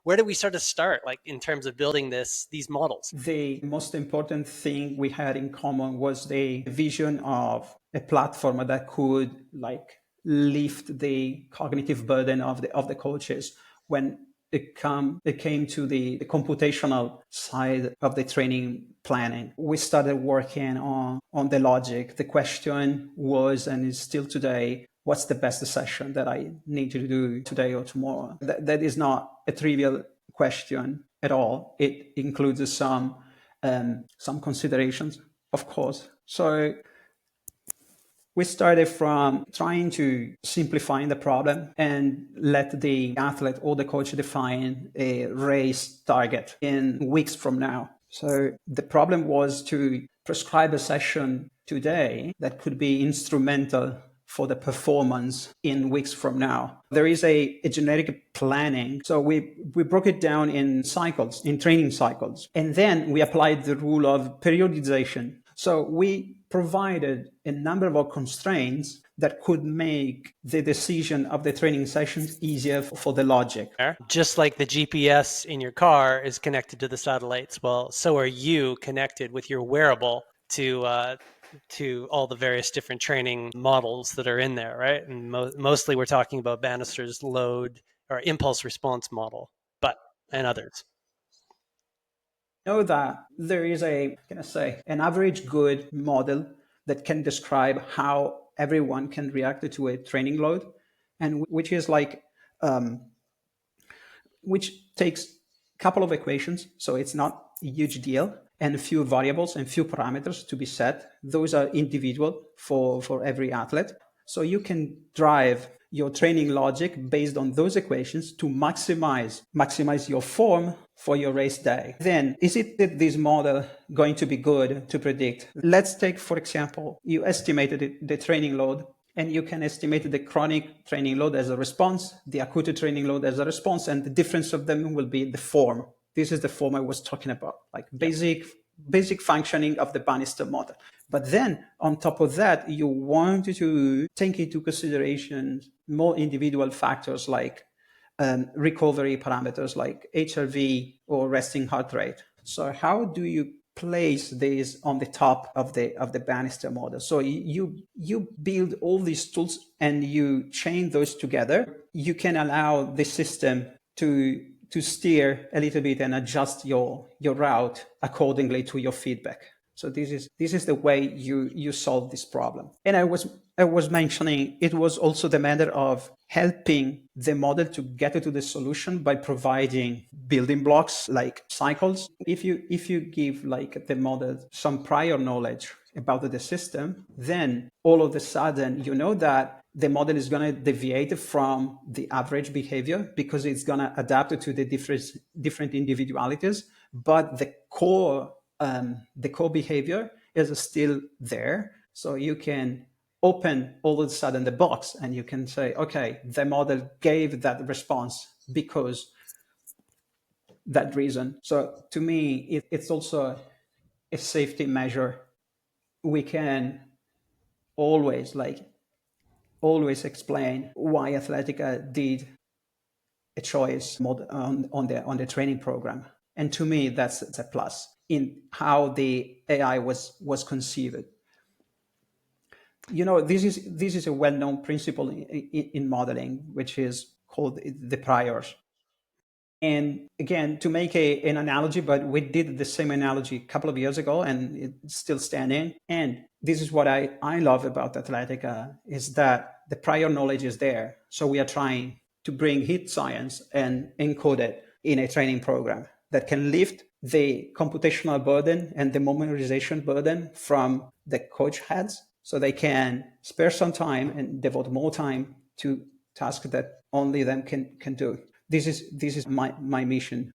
where do we start, like in terms of building these models? The most important thing we had in common was the vision of a platform that could like lift the cognitive burden of the coaches when it came to the computational side of the training planning. We started working on the logic. The question was, and is still today, what's the best session that I need to do today or tomorrow? That is not a trivial question at all. It includes some considerations, of course. So we started from trying to simplify the problem and let the athlete or the coach define a race target in weeks from now. So the problem was to prescribe a session today that could be instrumental for the performance in weeks from now. There is a generic planning. So we broke it down in cycles, in training cycles. And then we applied the rule of periodization. So we provided a number of constraints that could make the decision of the training sessions easier for the logic. Just like the GPS in your car is connected to the satellites, well, so are you connected with your wearable to all the various different training models that are in there, right? And mostly we're talking about Banister's load or impulse response model, and others. Know that there is an average good model that can describe how everyone can react to a training load, and which is which takes a couple of equations, so it's not a huge deal, and a few variables and few parameters to be set. Those are individual for every athlete. So you can drive your training logic based on those equations to maximize your form for your race day. Then, is this model going to be good to predict? Let's take, for example, you estimated the training load, and you can estimate the chronic training load as a response, the acute training load as a response, and the difference of them will be the form. This is the form I was talking about, like basic functioning of the Banister model. But then on top of that, you want to take into consideration more individual factors like recovery parameters like HRV or resting heart rate. So how do you place this on the top of the Banister model? So you build all these tools and you chain those together. You can allow the system to steer a little bit and adjust your route accordingly to your feedback. So this is the way you solve this problem. And I was mentioning it was also the matter of helping the model to get to the solution by providing building blocks like cycles. If you give like the model some prior knowledge about the system, then all of a sudden you know that the model is going to deviate from the average behavior because it's going to adapt to the different individualities, but the core behavior is still there. So you can open all of a sudden the box and you can say, okay, the model gave that response because that reason. So to me, it's also a safety measure. We can always explain why Athletica did a choice on the training program. And to me, that's a plus in how the AI was conceived. You know, this is a well-known principle in modeling, which is called the priors. And again, to make an analogy, but we did the same analogy a couple of years ago and it's still standing. And this is what I love about Athletica is that the prior knowledge is there. So we are trying to bring HIIT science and encode it in a training program that can lift the computational burden and the memorization burden from the coach heads so they can spare some time and devote more time to tasks that only them can do. This is my mission.